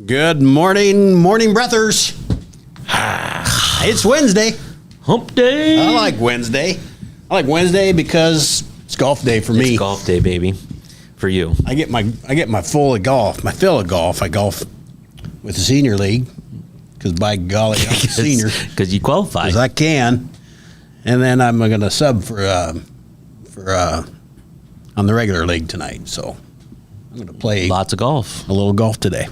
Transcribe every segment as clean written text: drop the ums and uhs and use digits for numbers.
Good morning, morning breathers. It's Wednesday. Hump day. I like Wednesday. I like Wednesday because it's golf day for me. It's golf day, baby. For you. I get my full of golf, my fill of golf. I golf with the senior league because by golly, I'm a senior. Because you qualify. Because I can. And then I'm going to sub for on the regular league tonight. So I'm going to play Lots of golf. a little golf today.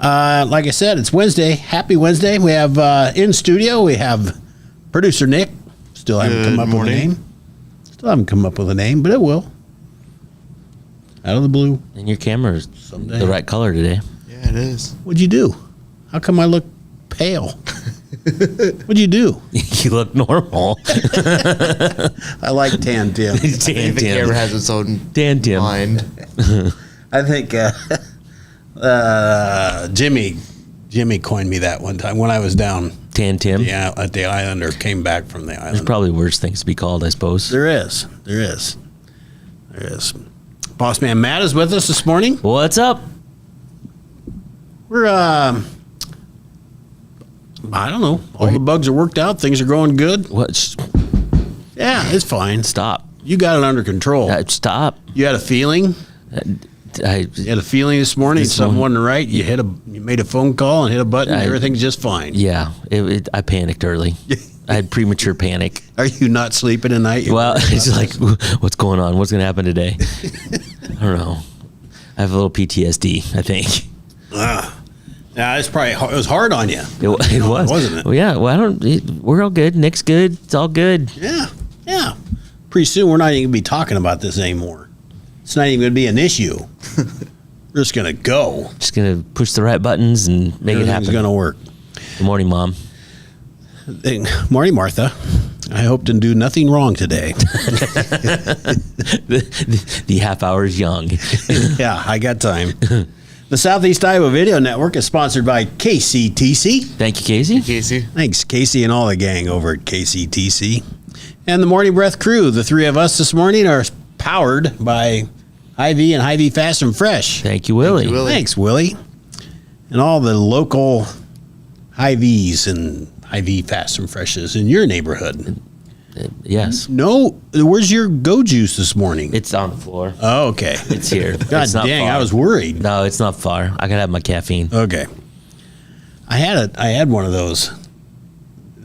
Like I said, it's Wednesday. Happy Wednesday. We have in studio, we have producer Nick. Still haven't come up with a name. Still haven't come up with a name, but it will. Out of the blue. And your camera's Someday. the right color today. Yeah, it is. What'd you do? How come I look pale? What'd you do? You look normal. I like Tan Tim. I think the camera has its own Dan Tim. mind. I think Jimmy coined me that one time when I was down. Tan Tim. Yeah, at the island or came back from the There's island. probably worse things to be called, I suppose. There is. Boss man Matt is with us this morning. What's up? We're I don't know. All the bugs are worked out. Things are going good. What? Yeah, it's fine. Stop. You got it under control. Stop. You had a feeling. You had a feeling this morning something wasn't right. You made a phone call and hit a button. Everything's just fine. Yeah. I panicked early. I had premature panic. Are you not sleeping tonight? Well, it's like, what's going on? What's going to happen today? I don't know. I have a little PTSD, I think. Yeah, it's probably it was hard on you. It was, wasn't it? Well, yeah. Well, we're all good. Nick's good. It's all good. Yeah. Pretty soon we're not even gonna be talking about this anymore. It's not even gonna be an issue. We're just gonna go. Just gonna push the right buttons and make it happen. Everything's gonna work. Good morning, Mom. Morning, Martha. I hope to do nothing wrong today. The half hour is young. Yeah, I got time. The Southeast Iowa Video Network is sponsored by KCTC. Thank you, Casey. Casey. Thanks, Casey and all the gang over at KCTC. And the Morning Breath crew, the three of us this morning, are powered by Hy-Vee and Hy-Vee Fast and Fresh. Thank you, Willie. Thank you, Willie. Thanks, Willie. And all the local Hy-Vees and Hy-Vee Fast and Freshes in your neighborhood. Yes. No, where's your Go Juice this morning? It's on the floor. Oh, okay. It's here. God It's not dang, far. I was worried. No, it's not far. I gotta have my caffeine. Okay. I had one of those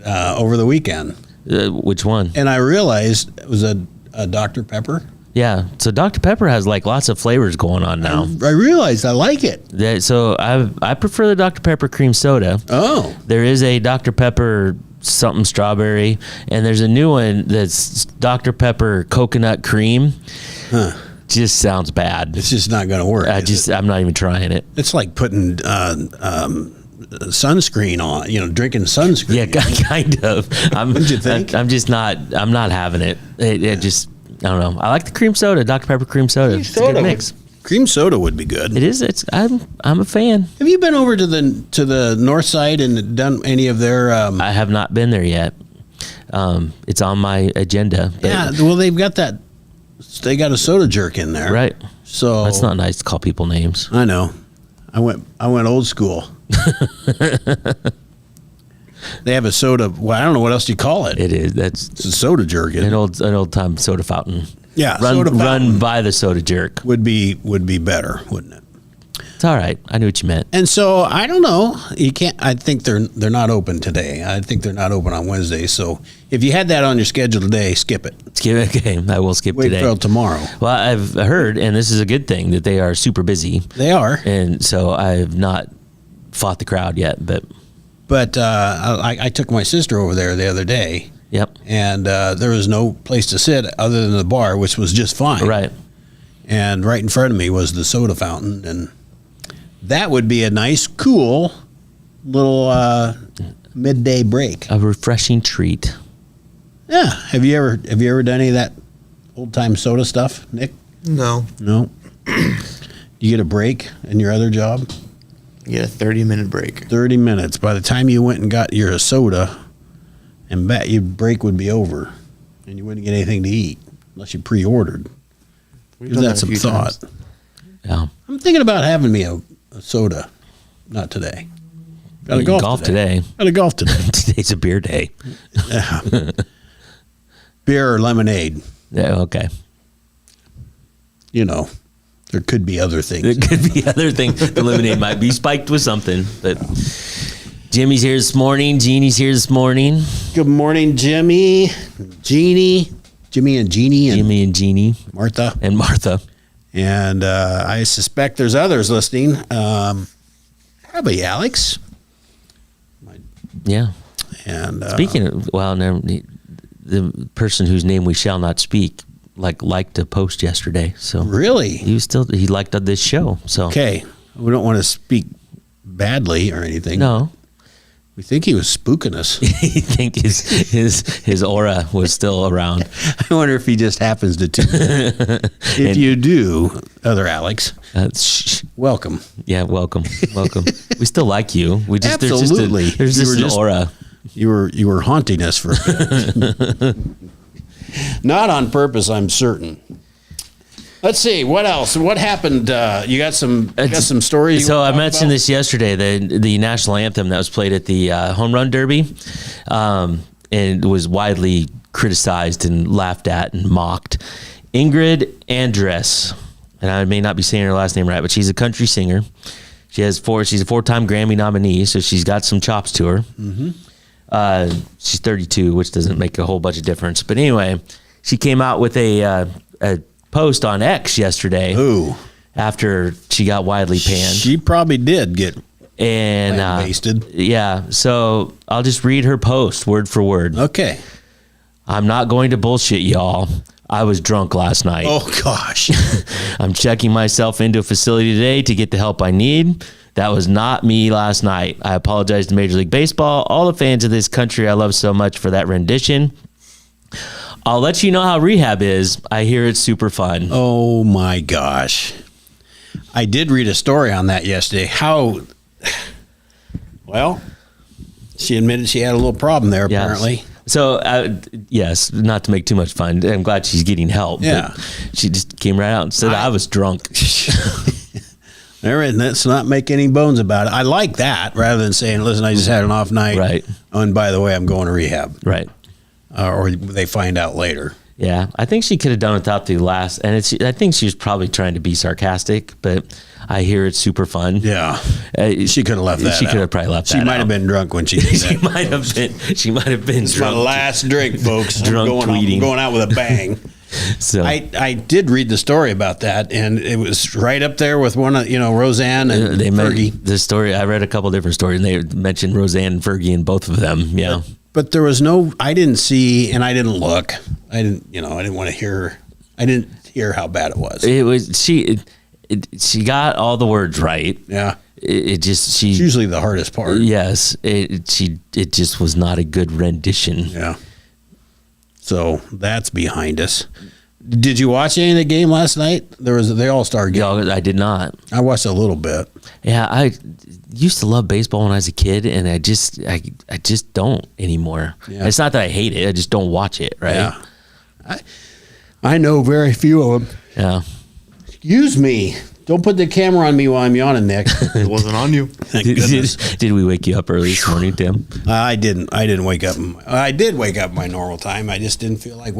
over the weekend, Which one? and I realized it was a Dr. Pepper. Yeah. So Dr. Pepper has like lots of flavors going on now. I realized I like it. So I prefer the Dr. Pepper cream soda. Oh, There is a Dr. Pepper something strawberry, and there's a new one that's Dr. Pepper coconut cream. Just sounds bad. it's just not going to work. I'm not even trying it. It's like putting sunscreen on. Drinking sunscreen. Yeah, kind of. Wouldn't you think? I'm not having it. It just, I don't know. I like the cream soda, Dr. Pepper cream soda. It's a good mix. Cream soda would be good. It is. I'm a fan. Have you been over to the north side and done any of their? I have not been there yet. It's on my agenda. But, Yeah, well, they've got that. They got a soda jerk in there, Right. So That's not nice to call people names. I know. I went old school. They have a soda. Well, I don't know what else you call it. It is. That's It's a soda jerk. an old time soda fountain. Yeah, Run soda fountain by the soda jerk. would be better, wouldn't it? It's all right. I knew what you meant. And so I don't know. You can't. I think they're not open today. I think they're not open on Wednesday. So if you had that on your schedule today, skip it. Okay, I will skip Wait today. till tomorrow. Well, I've heard, and this is a good thing, that they are super busy. They are. And so I've not fought the crowd yet, but But I took my sister over there the other day, yep. and there was no place to sit other than the bar, which was just fine. Right. And right in front of me was the soda fountain, and that would be a nice, cool little midday break. A refreshing treat. Yeah. Have you ever done any of that old time soda stuff, Nick? No. No. You get a break in your other job? You get a 30-minute break. 30 minutes. By the time you went and got your soda and back, your break would be over, and you wouldn't get anything to eat unless you pre-ordered. We've Give done that a some few thought. times. Yeah. I'm thinking about having me a soda Not today. Got to golf today. Got to golf today. Today's a beer day. Beer or lemonade. Yeah, okay. You know, there could be other things. There could be other things. The lemonade might be spiked with something. But Jimmy's here this morning. Jeannie's here this morning. Good morning, Jimmy, Jeannie, Jimmy and Jeannie, and Jimmy and Jeannie. Martha. And Martha. And I suspect there's others listening. Probably Alex. Yeah. And Speaking of, well, the person whose name we shall not speak liked a post yesterday. So really, he liked this show. So okay, we don't want to speak badly or anything. No, we think he was spooking us. you think his aura was still around. I wonder if he just happens to tune in. If you do, other Alex, welcome. Yeah, welcome. We still like you. We just Absolutely. There's just an aura. You were haunting us for a bit. Not on purpose, I'm certain. Let's see what else. What happened? You got some stories. So I mentioned this yesterday. The national anthem that was played at the Home Run Derby, and was widely criticized and laughed at and mocked. Ingrid Andress, and I may not be saying her last name right, but she's a country singer. She's a 4-time Grammy nominee, so she's got some chops to her. Mm-hmm. She's 32, which doesn't make a whole bunch of difference. But anyway, she came out with a post on X yesterday. Ooh. After she got widely panned. She probably did get wasted. Yeah. So I'll just read her post word for word. Okay. I'm not going to bullshit y'all. I was drunk last night. Oh, gosh. I'm checking myself into a facility today to get the help I need. That was not me last night. I apologize to Major League Baseball, all the fans of this country I love so much for that rendition. I'll let you know how rehab is. I hear it's super fun. Oh, my gosh. I did read a story on that yesterday. Well, she admitted she had a little problem there, apparently. Yes. So, yes, not to make too much fun. I'm glad she's getting help. Yeah. She just came right out and said, I was drunk. Let's not make any bones about it. I like that rather than saying, listen, I just had an off night. Right. Oh, and by the way, I'm going to rehab. Right. Or they find out later. Yeah. I think she could have done without the last. And I think she was probably trying to be sarcastic, but I hear it's super fun. Yeah. She could have left that She could out. have probably left that She might have been drunk when she did that. She might have been It's drunk. my last drink, folks. Drunk tweeting. I'm going out with a bang. So I did read the story about that, and it was right up there with one of Roseanne and Fergie. The story. I read a couple different stories, and they mentioned Roseanne and Fergie in both of them. Yeah, but there was no. I didn't see, and I didn't look. I didn't want to hear. I didn't hear how bad it was. It was she got all the words right. Yeah. It's usually the hardest part. Yes. It just was not a good rendition. Yeah. So that's behind us. Did you watch any of the game last night? There was the All-Star game. I did not. I watched a little bit. Yeah, I used to love baseball when I was a kid, and I just don't anymore. Yeah. It's not that I hate it; I just don't watch it. Right? Yeah. I know very few of them. Yeah. Excuse me. Don't put the camera on me while I'm yawning, Nick. It wasn't on you. Thank goodness. Did we wake you up early this morning, Tim? I didn't wake up. I did wake up my normal time. I just didn't feel like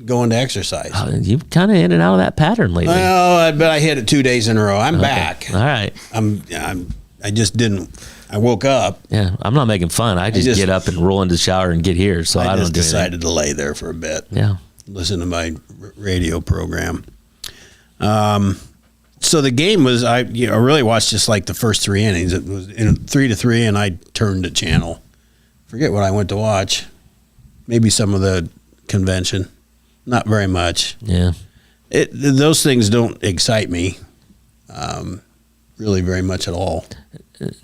going to exercise. You've kind of in and out of that pattern lately. Well, but I hit it 2 days in a row. I'm back. All right. I just didn't. I woke up. Yeah, I'm not making fun. I just get up and roll into the shower and get here. So I don't do decided to lay there for a bit. Yeah. Listen to my radio program. So the game was, I really watched just like the first 3 innings. It was in 3-3, and I turned the channel. Forget what I went to watch. Maybe some of the convention. Not very much. Yeah. Those things don't excite me really very much at all.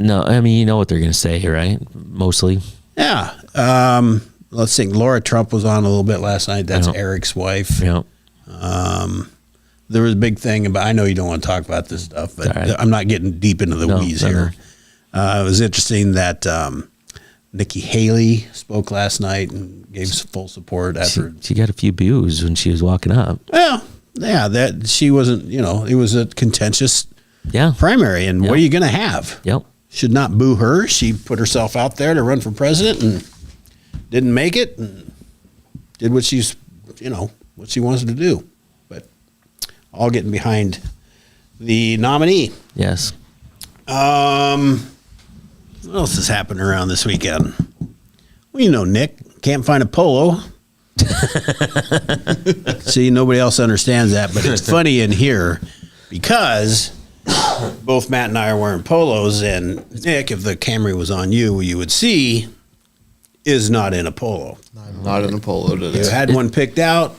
No, I mean, you know what they're going to say, right? Mostly. Yeah. Let's think. Laura Trump was on a little bit last night. That's Eric's wife. Yeah. There was a big thing about, I know you don't want to talk about this stuff, but right. I'm not getting deep into the weeds here. It was interesting that Nikki Haley spoke last night and gave full support after. She got a few views when she was walking up. Well, yeah, that she wasn't, it was a contentious primary, and what are you going to have? Yep. should not boo her. She put herself out there to run for president and didn't make it, and did what she's, what she wants to do. But all getting behind the nominee. Yes. What else has happened around this weekend? Well, Nick can't find a polo. See, nobody else understands that, but it's funny in here because both Matt and I are wearing polos, and Nick, if the Camry was on you, you would see is not in a polo. Not in a polo today. You had one picked out.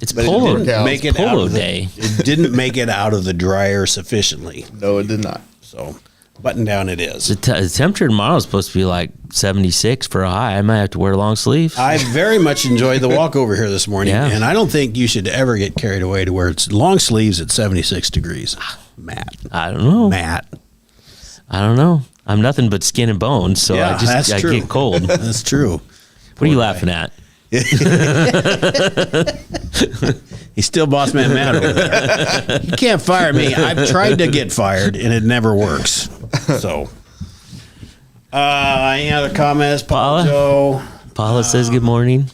It's But polo. it didn't make it polo out of day. It didn't make it out of the dryer sufficiently. No, it did not. So, button down it is. The temperature tomorrow is supposed to be like 76 for a high. I might have to wear long sleeves. I very much enjoyed the walk over here this morning, Yeah. and I don't think you should ever get carried away to where it's long sleeves at 76 degrees. Matt. I don't know. Matt. I don't know. I'm nothing but skin and bones, so Yeah, that's I true. get cold. What That's true. are you laughing at? He's still boss man Matt over there. You can't fire me. I've tried to get fired, and it never works. So, any other comments, Paula? Joe? Paula says good morning.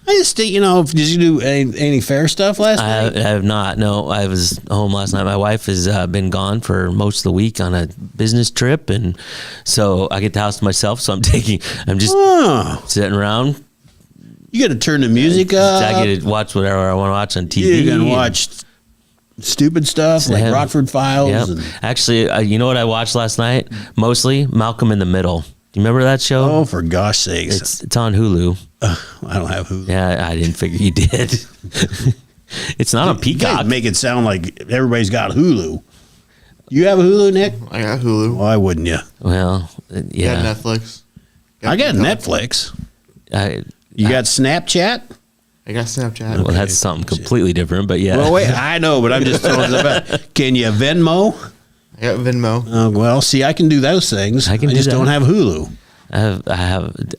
I just think, did you do any fair stuff last night? I have not. No, I was home last night. My wife has been gone for most of the week on a business trip, and so I get the house to myself. So I'm just Oh, sitting around. you got to turn the music up. I get to watch whatever I want to watch on TV. You can and- watch stupid stuff like Yeah. Rockford Files. Yep. And, Actually, you know what I watched last night? Mostly Malcolm in the Middle. Do you remember that show? oh, for gosh sakes. It's on Hulu. I don't have Hulu. Yeah, I didn't figure you did. It's not on You guys Peacock. make it sound like everybody's got Hulu. You have a Hulu, Nick? I got Hulu. Why wouldn't you? Well, Got yeah. Netflix. I got Peacock. Netflix. I, You got Snapchat? I got Snapchat. well, that's something completely different, but yeah. Well, wait, I know, but I'm just throwing stuff out. Can you Venmo? I got Venmo. Well, see, I can do those things. I can do just that. don't have Hulu.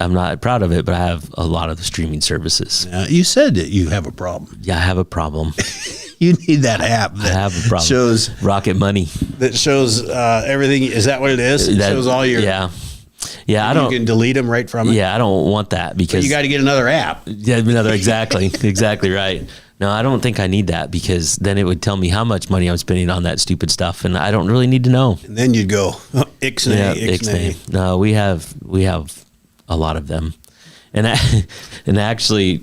I'm not proud of it, but I have a lot of the streaming services. You said that you have a problem. Yeah, I have a problem. You need that app I that have a problem. shows Rocket Money. everything. Is that what it is? It That- shows all your. Yeah. Yeah, I You don't. can delete them right from it. Yeah, I don't want that because You got to get another app. yeah, another exactly, exactly right. No, I don't think I need that because then it would tell me how much money I'm spending on that stupid stuff, and I don't really need to know. And then you'd go, Ixnay, Yeah, Ixnay. Ixnay. No, we have a lot of them, and and actually,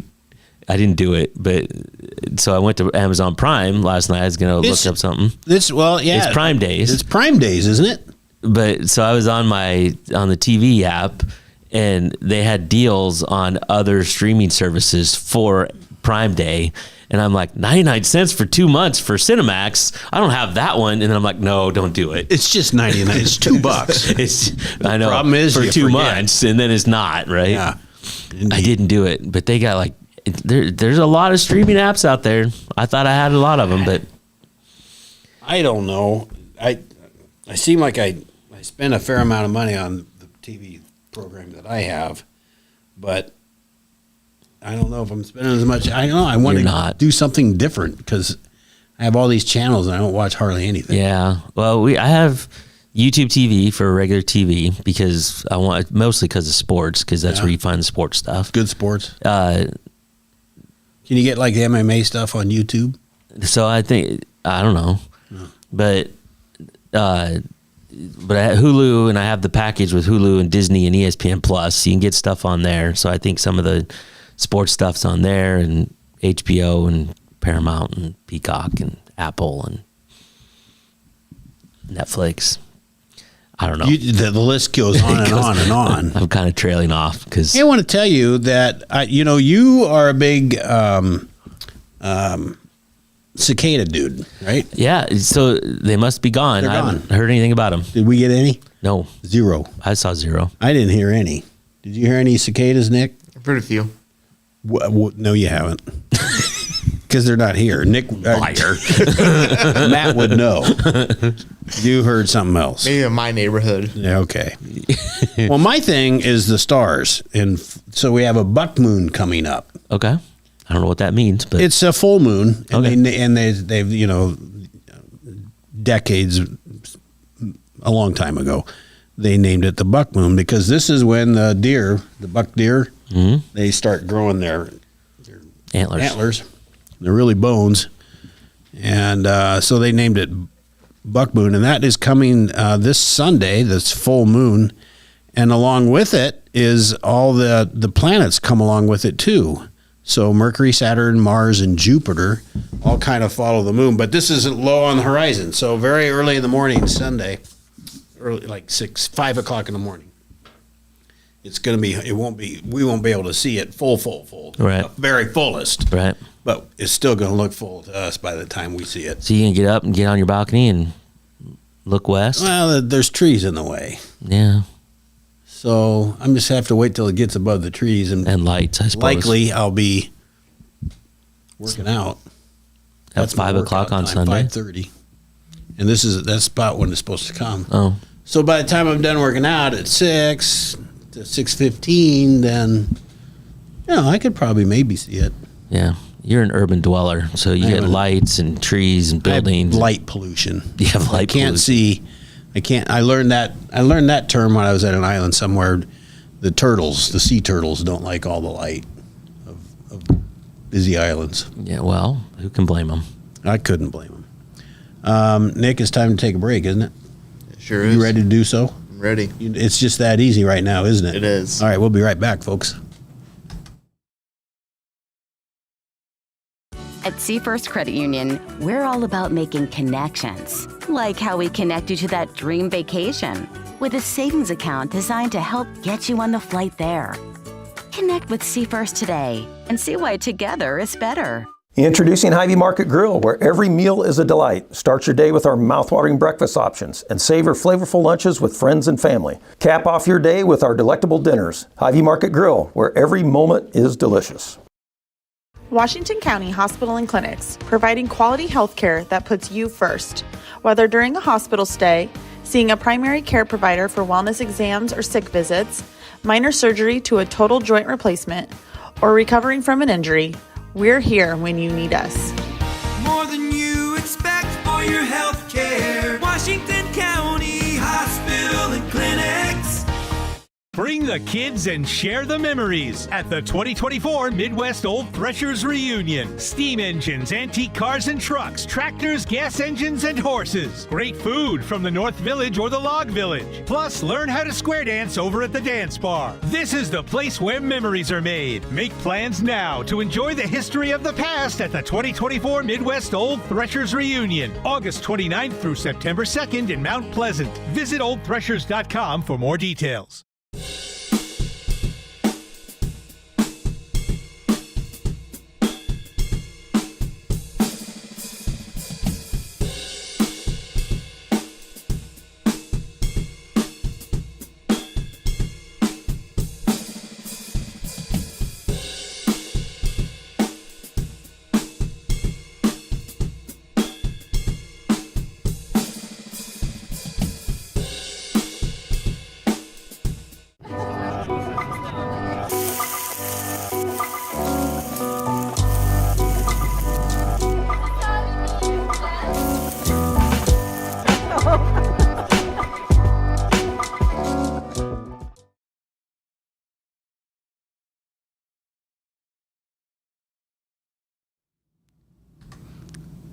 I didn't do it, but so I went to Amazon Prime last night. I was gonna It's- look up something. Yeah. It's Prime Days. It's Prime Days, isn't it? But so I was on the TV app, and they had deals on other streaming services for Prime Day, and I'm like 99 cents for 2 months for Cinemax. I don't have that one, and then I'm like, no, don't do it. It's just 99. It's $2. It's I know problem is for you 2 forget. months, and then it's not right. Yeah. I didn't do it, but they got like there's a lot of streaming apps out there. I thought I had a lot of them, but I don't know. I seem like I spend a fair amount of money on the TV program that I have, but I don't know if I'm spending as much. I don't know. I want You're to not. do something different because I have all these channels and I don't watch hardly anything. yeah. Well, I have YouTube TV for regular TV because I want mostly because of sports because that's Yeah. where you find the sports stuff. Good sports. Uh, Can you get like the MMA stuff on YouTube? so I think I don't know, but I have Hulu and I have the package with Hulu and Disney and ESPN Plus. So you can get stuff on there. So I think some of the sports stuff's on there and HBO and Paramount and Peacock and Apple and Netflix. I don't know. The list goes on and on and on. I'm kind of trailing off because I want to tell you that you are a big cicada dude, right? yeah. So they must be gone. They're I haven't gone. heard anything about them. Did we get any? No, 0. I saw 0. I didn't hear any. Did you hear any cicadas, Nick? Pretty few. No, you haven't. Because they're not here. Nick, Liar. Matt would know. You heard something else. Maybe in my neighborhood. Yeah, okay. Well, my thing is the stars, and so we have a buck moon coming up. Okay. I don't know what that means, but It's a full moon, and Okay. they've decades, a long time ago, they named it the buck moon because this is when the buck deer, they start growing their antlers. They're really bones. And so they named it buck moon. And that is coming this Sunday, this full moon. And along with it is all the planets come along with it too. So Mercury, Saturn, Mars, and Jupiter all kind of follow the moon. But this isn't low on the horizon. So very early in the morning, Sunday, early like 5 o'clock in the morning. It's going to be, we won't be able to see it full. Right. Very fullest. Right. But it's still going to look full to us by the time we see it. So you can get up and get on your balcony and look west? Well, there's trees in the way. Yeah. So I'm just have to wait till it gets above the trees. And lights, I suppose. Likely I'll be working out. At 5 o'clock on Sunday? 5:30. And that's about when it's supposed to come. Oh. So by the time I'm done working out at 6 to 6:15, then, I could probably maybe see it. Yeah. You're an urban dweller, so you get lights and trees and buildings. I have light pollution. You have light pollution. I can't see. I learned that term when I was at an island somewhere. The sea turtles don't like all the light of busy islands. Yeah, well, who can blame them? I couldn't blame them. Nick, it's time to take a break, isn't it? It sure is. You ready to do so? I'm ready. It's just that easy right now, isn't it? It is. All right, we'll be right back, folks. At Seafirst Credit Union, we're all about making connections, like how we connect you to that dream vacation with a savings account designed to help get you on the flight there. Connect with Seafirst today and see why together is better. Introducing Hy-Vee Market Grill, where every meal is a delight. Start your day with our mouthwatering breakfast options and savor flavorful lunches with friends and family. Cap off your day with our delectable dinners. Hy-Vee Market Grill, where every moment is delicious. Washington County Hospital and Clinics, providing quality health care that puts you first. Whether during a hospital stay, seeing a primary care provider for wellness exams or sick visits, minor surgery to a total joint replacement, or recovering from an injury, we're here when you need us. More than you expect for your health care. Washington County Hospital and Clinics. Bring the kids and share the memories at the 2024 Midwest Old Threshers Reunion. Steam engines, antique cars and trucks, tractors, gas engines, and horses. Great food from the North Village or the Log Village. Plus, learn how to square dance over at the dance bar. This is the place where memories are made. Make plans now to enjoy the history of the past at the 2024 Midwest Old Threshers Reunion, August 29th through September 2nd in Mount Pleasant. Visit oldthreshers.com for more details.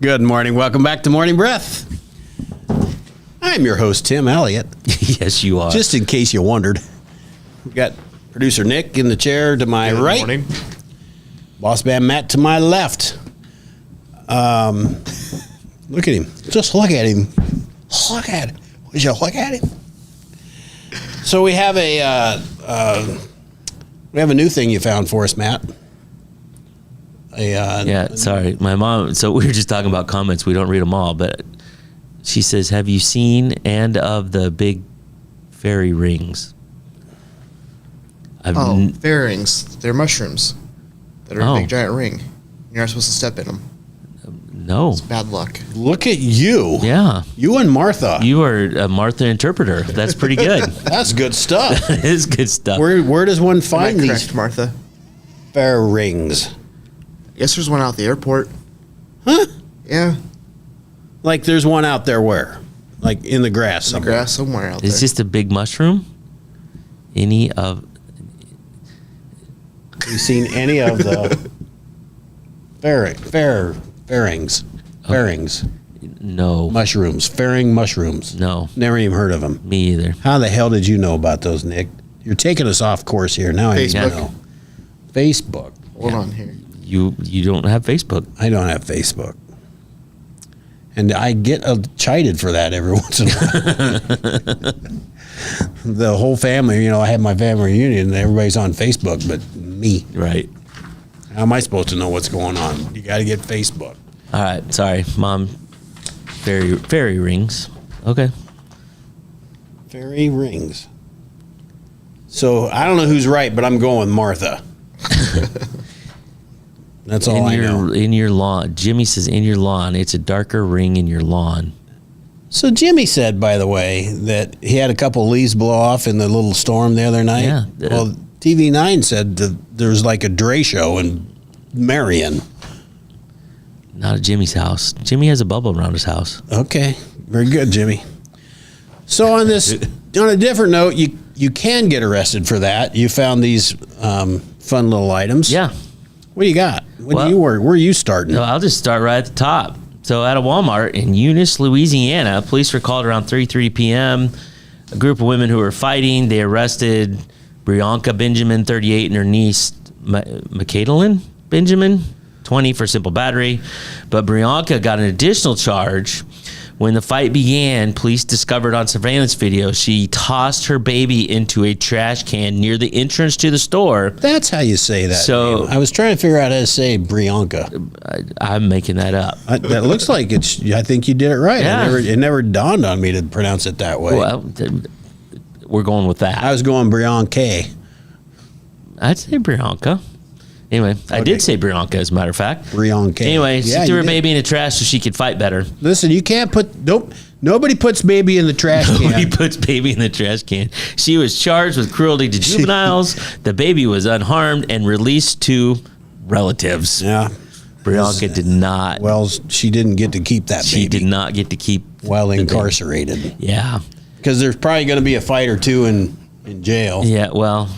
Good morning. Welcome back to Morning Breath. I'm your host, Tim Elliott. Yes, you are. Just in case you wondered. We've got producer Nick in the chair to my right. Morning. Boss man Matt to my left. Look at him. Just look at him. Look at him. Would you look at him? So we have a new thing you found for us, Matt. Sorry. My mom, so we were just talking about comments. We don't read them all, but she says, have you seen and of the big fairy rings? Fairy rings. They're mushrooms that are a big giant ring. You're not supposed to step in them. No. It's bad luck. Look at you. Yeah. You and Martha. You are a Martha interpreter. That's pretty good. That's good stuff. It is good stuff. Where does one find Am I these correct, Martha? fairy rings? Yes, there's one out at the airport. Huh? Yeah. Like there's one out there where? like in the grass The somewhere. grass somewhere out there. It's just a big mushroom. Any of You seen any of the fairings? no, Mushrooms. Fairing mushrooms. no, Never even heard of them. me either. How the hell did you know about those, Nick? You're taking us off course here. Now I need to Facebook. know. Facebook. Hold on here. You don't have Facebook. I don't have Facebook. And I get chided for that every once in a while. The whole family, I have my family reunion and everybody's on Facebook, but me. Right. How am I supposed to know what's going on? You got to get Facebook. All right. Sorry, Mom. Fairy rings. Okay. Fairy rings. So I don't know who's right, but I'm going with Martha. That's all I know. In your lawn. Jimmy says in your lawn. It's a darker ring in your lawn. So Jimmy said, by the way, that he had a couple leaves blow off in the little storm the other night. Yeah. Well, TV9 said that there's like a Dre show in Marion. Not at Jimmy's house. Jimmy has a bubble around his house. Okay, very good, Jimmy. So on a different note, you can get arrested for that. You found these fun little items. Yeah. What do you got? Where are you starting? No, I'll just start right at the top. So at a Walmart in Eunice, Louisiana, police were called around 3:30 p.m. A group of women who were fighting. They arrested Brianka Benjamin, 38, and her niece, Macadalyn Benjamin, 20, for simple battery. But Brianka got an additional charge. When the fight began, police discovered on surveillance video she tossed her baby into a trash can near the entrance to the store. That's how you say that. So- name. I was trying to figure out how to say Brianka. I'm making that up. That looks like it's. I think you did it right. Yeah. It never dawned on me to pronounce it that way. Well, we're going with that. I was going Brianka. I'd say Brianka. Anyway, I Okay. did say Brianka, as a matter of fact. Brianka. Anyway, she Yeah, threw you her did. baby in the trash so she could fight better. Listen, you can't put. Nope. Nobody puts baby in the trash Nobody can. puts baby in the trash can. She was charged with cruelty to juveniles. The baby was unharmed and released to relatives. Yeah. Brianka did not. Well, she didn't get to keep that She baby did not get to keep while the baby. incarcerated. Yeah. Because there's probably going to be a fight or two in jail. Yeah. Well.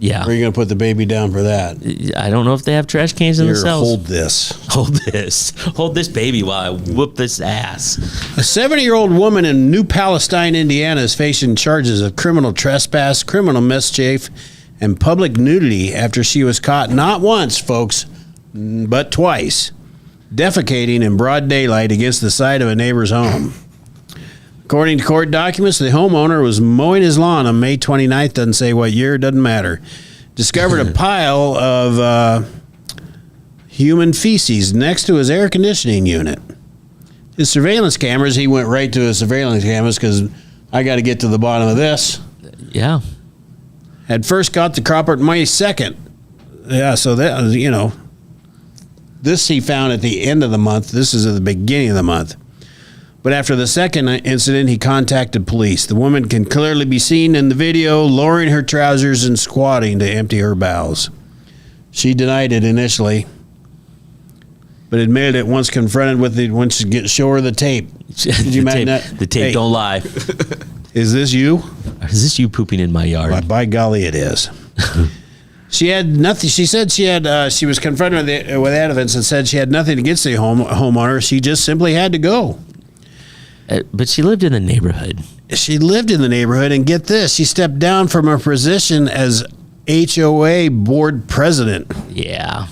Yeah. Where are you going to put the baby down for that? I don't know if they have trash cans in the Here, cells. hold this. Hold this baby while I whoop this ass. A 70-year-old woman in New Palestine, Indiana, is facing charges of criminal trespass, criminal mischief, and public nudity after she was caught not once, folks, but twice, defecating in broad daylight against the side of a neighbor's home. According to court documents, the homeowner was mowing his lawn on May 29th, doesn't say what year, doesn't matter. Discovered a pile of human feces next to his air conditioning unit. His surveillance cameras, he went right to his surveillance cameras because I got to get to the bottom of this. Yeah. Had first caught the culprit May 2nd. Yeah, so that was, this he found at the end of the month. This is at the beginning of the month. But after the second incident, he contacted police. The woman can clearly be seen in the video lowering her trousers and squatting to empty her bowels. She denied it initially, but admitted it once confronted with it once you show her the tape. Did you imagine that? The tape Hey, don't lie. Is this you? Is this you pooping in my yard? By golly, it is. She had nothing. She said she was confronted with evidence and said she had nothing against the homeowner. She just simply had to go. But she lived in the neighborhood. She lived in the neighborhood, and get this, she stepped down from her position as HOA board president. Yeah.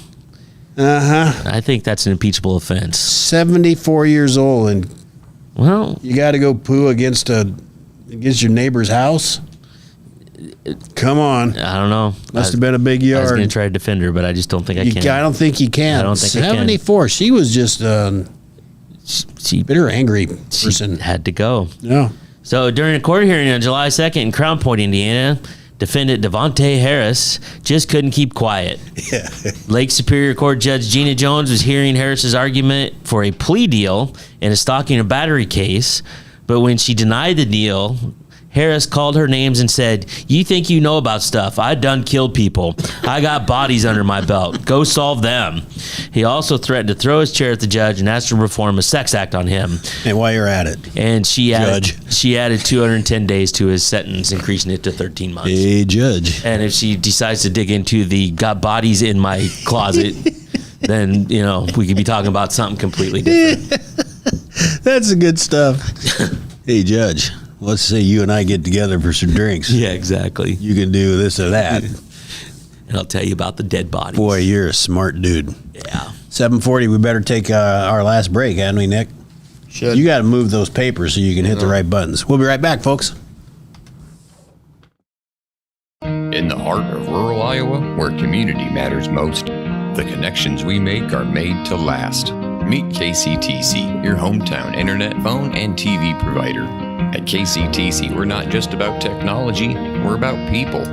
Uh-huh. I think that's an impeachable offense. 74 years old, and Well, you got to go poo against your neighbor's house? Come on. I don't know. Must have been a big I was yard. going to try to defend her, but I just don't think I I can. don't think you can. I don't think I can. 74. She was just She bitter, angry person. had to go. Yeah. So during a court hearing on July 2nd in Crown Point, Indiana, defendant Devontae Harris just couldn't keep quiet. Yeah. Lake Superior Court Judge Gina Jones was hearing Harris's argument for a plea deal in a stalking and battery case, but when she denied the deal, Harris called her names and said, "You think you know about stuff. I done killed people. I got bodies under my belt. Go solve them." He also threatened to throw his chair at the judge and asked her to perform a sex act on him. And while you're at it, And she added, Judge. 210 days to his sentence, increasing it to 13 months. hey, Judge. And if she decides to dig into the got bodies in my closet, then, you know, we could be talking about something completely different. That's the good stuff. Hey, Judge, let's say you and I get together for some drinks. Yeah, exactly. You can do this or that. And I'll tell you about the dead bodies. Boy, you're a smart dude. Yeah. 7:40, we better take our last break, haven't we, Nick? Should. You got to move those papers so you can hit the right buttons. We'll be right back, folks. In the heart of rural Iowa, where community matters most, the connections we make are made to last. Meet KCTC, your hometown internet, phone, and TV provider. At KCTC, we're not just about technology, we're about people.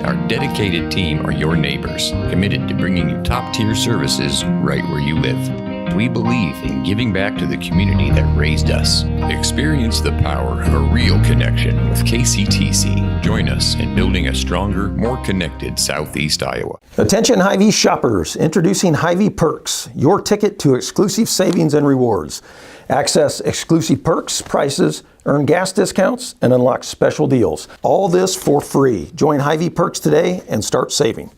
Our dedicated team are your neighbors, committed to bringing you top-tier services right where you live. We believe in giving back to the community that raised us. Experience the power of a real connection with KCTC. Join us in building a stronger, more connected Southeast Iowa. Attention Hy-Vee shoppers, introducing Hy-Vee Perks, your ticket to exclusive savings and rewards. Access exclusive perks, prices, earn gas discounts, and unlock special deals. All this for free. Join Hy-Vee Perks today and start saving.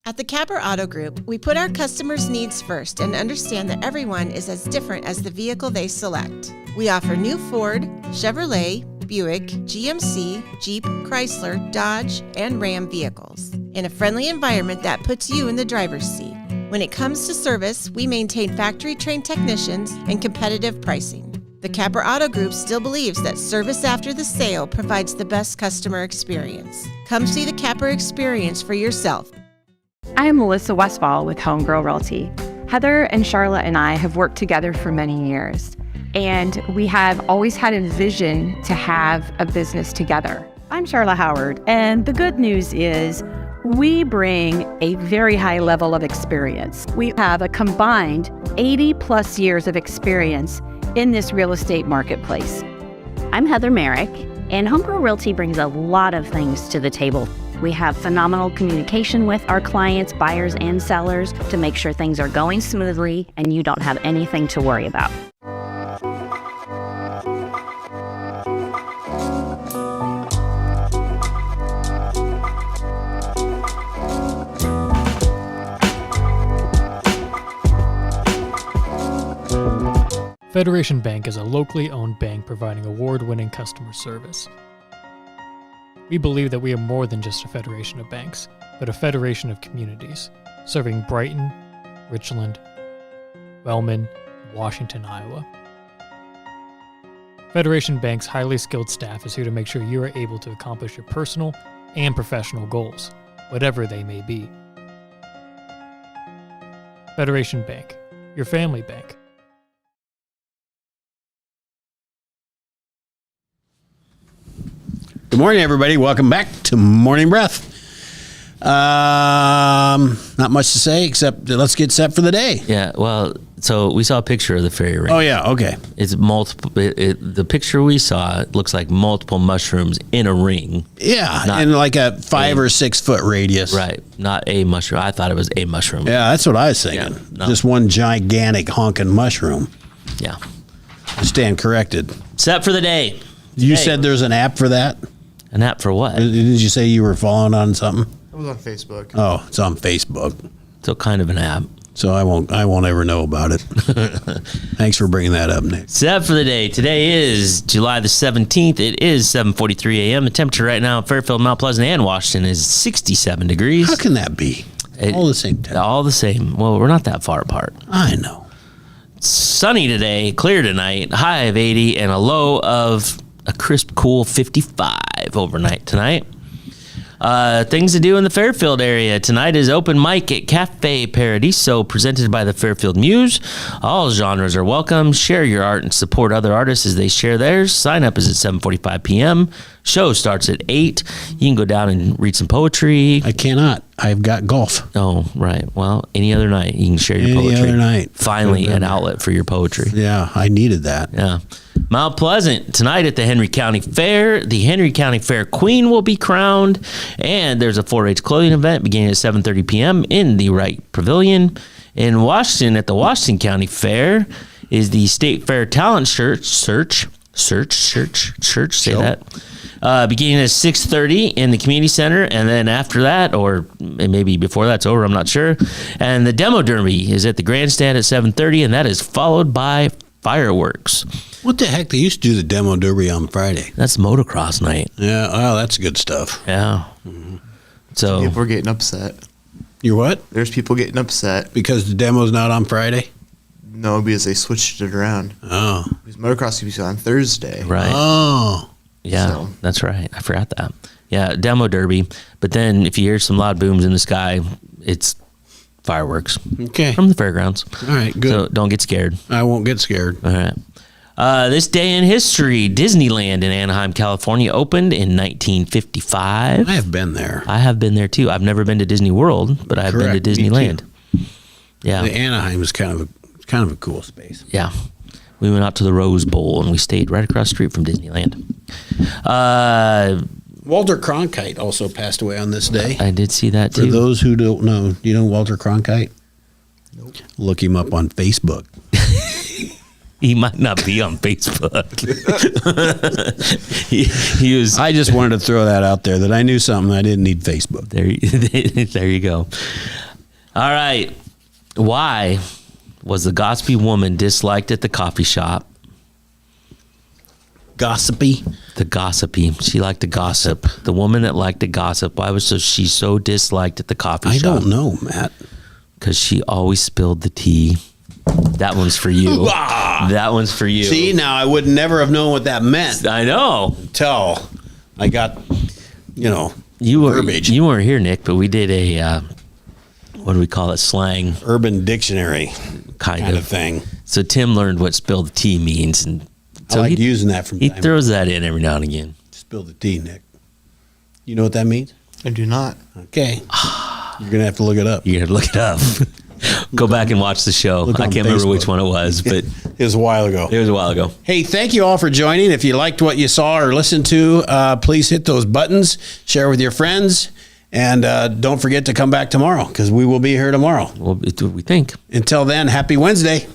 At the Capper Auto Group, we put our customers' needs first and understand that everyone is as different as the vehicle they select. We offer new Ford, Chevrolet, Buick, GMC, Jeep, Chrysler, Dodge, and Ram vehicles in a friendly environment that puts you in the driver's seat. When it comes to service, we maintain factory-trained technicians and competitive pricing. The Capper Auto Group still believes that service after the sale provides the best customer experience. Come see the Capper experience for yourself. I am Melissa Westfall with Homegirl Realty. Heather and Charlotte and I have worked together for many years, and we have always had a vision to have a business together. I'm Charlotte Howard, and the good news is we bring a very high level of experience. We have a combined 80 plus years of experience in this real estate marketplace. I'm Heather Merrick, and Homegirl Realty brings a lot of things to the table. We have phenomenal communication with our clients, buyers, and sellers to make sure things are going smoothly and you don't have anything to worry about. Federation Bank is a locally owned bank providing award-winning customer service. We believe that we are more than just a federation of banks, but a federation of communities, serving Brighton, Richland, Wellman, and Washington, Iowa. Federation Bank's highly skilled staff is here to make sure you are able to accomplish your personal and professional goals, whatever they may be. Federation Bank, your family bank. Good morning, everybody. Welcome back to Morning Breath. Not much to say except let's get set for the day. Yeah, well, so we saw a picture of the fairy ring. Oh, yeah, okay. It's multiple. The picture we saw, it looks like multiple mushrooms in a ring. Yeah, in like a 5 or 6 foot radius. Right, not a mushroom. I thought it was a mushroom. Yeah, that's what I was thinking. Yeah, no. Just one gigantic honking mushroom. Yeah. I stand corrected. Set for the day. You Today. said there's an app for that? An app for what? Did you say you were following on something? It was on Facebook. Oh, it's on Facebook. So kind of an app. So I won't ever know about it. Thanks for bringing that up, Nick. Set for the day. Today is July the 17th. It is 7:43 a.m. The temperature right now in Fairfield, Mount Pleasant, and Washington is 67 degrees. How can that be? All the same time. All the same. Well, we're not that far apart. I know. Sunny today, clear tonight, high of 80, and a low of a crisp, cool 55 overnight tonight. Things to do in the Fairfield area. Tonight is open mic at Cafe Paradiso, presented by the Fairfield Muse. All genres are welcome. Share your art and support other artists as they share theirs. Sign up is at 7:45 p.m. Show starts at 8. You can go down and read some poetry. I cannot. I've got golf. Oh, right. Well, any other night you can share your poetry. Any other night. Finally, an outlet for your poetry. Yeah, I needed that. Yeah. Mount Pleasant, tonight at the Henry County Fair. The Henry County Fair Queen will be crowned, and there's a 4-H clothing event beginning at 7:30 p.m. in the Wright Pavilion. In Washington, at the Washington County Fair, is the State Fair Talent Search, beginning at 6:30 in the community center, and then after that, or maybe before that's over, I'm not sure. And the Demo Derby is at the grandstand at 7:30, and that is followed by fireworks. What the heck? They used to do the Demo Derby on Friday. That's motocross night. Yeah, oh, that's good stuff. Yeah. So people are getting upset. You're what? There's people getting upset because the demo's not on Friday. No, because they switched it around. Oh, because motocross used to be on Thursday. Right. Oh, yeah, So- that's right. I forgot that. Yeah, Demo Derby. But then if you hear some loud booms in the sky, it's fireworks. Okay. From the fairgrounds. All right, good. So don't get scared. I won't get scared. All right. This day in history, Disneyland in Anaheim, California opened in 1955. I have been there. I have been there too. I've never been to Disney World, but I've been Correct, to me too. Disneyland. Yeah. The Anaheim is kind of a cool space. Yeah. We went out to the Rose Bowl and we stayed right across the street from Disneyland. Walter Cronkite also passed away on this day. I did see that too. For those who don't know, do you know Walter Cronkite? Nope. Look him up on Facebook. He might not be on Facebook. he was. I just wanted to throw that out there that I knew something. I didn't need Facebook. There you go. All right. Why was the gossipy woman disliked at the coffee shop? Gossipy? The gossipy. She liked to gossip. The woman that liked to gossip. Why was she so disliked at the coffee shop? I don't know, Matt. Because she always spilled the tea. That one's for you. That one's for you. See, now I would never have known what that meant. I know. Until I got, verbiage. You weren't here, Nick, but we did a, what do we call it, slang? Urban Dictionary kind of thing. So Tim learned what spill the tea means. And so I like using that from He time throws that in every now and again. Spill the tea, Nick. You know what that means? I do not. Okay. You're going to have to look it up. You're going to look it up. Go back and watch the show. Look I on can't remember Facebook. which one it was, but It was a while ago. it was a while ago. Hey, thank you all for joining. If you liked what you saw or listened to, please hit those buttons, share with your friends, and don't forget to come back tomorrow because we will be here tomorrow. Well, we think. Until then, happy Wednesday.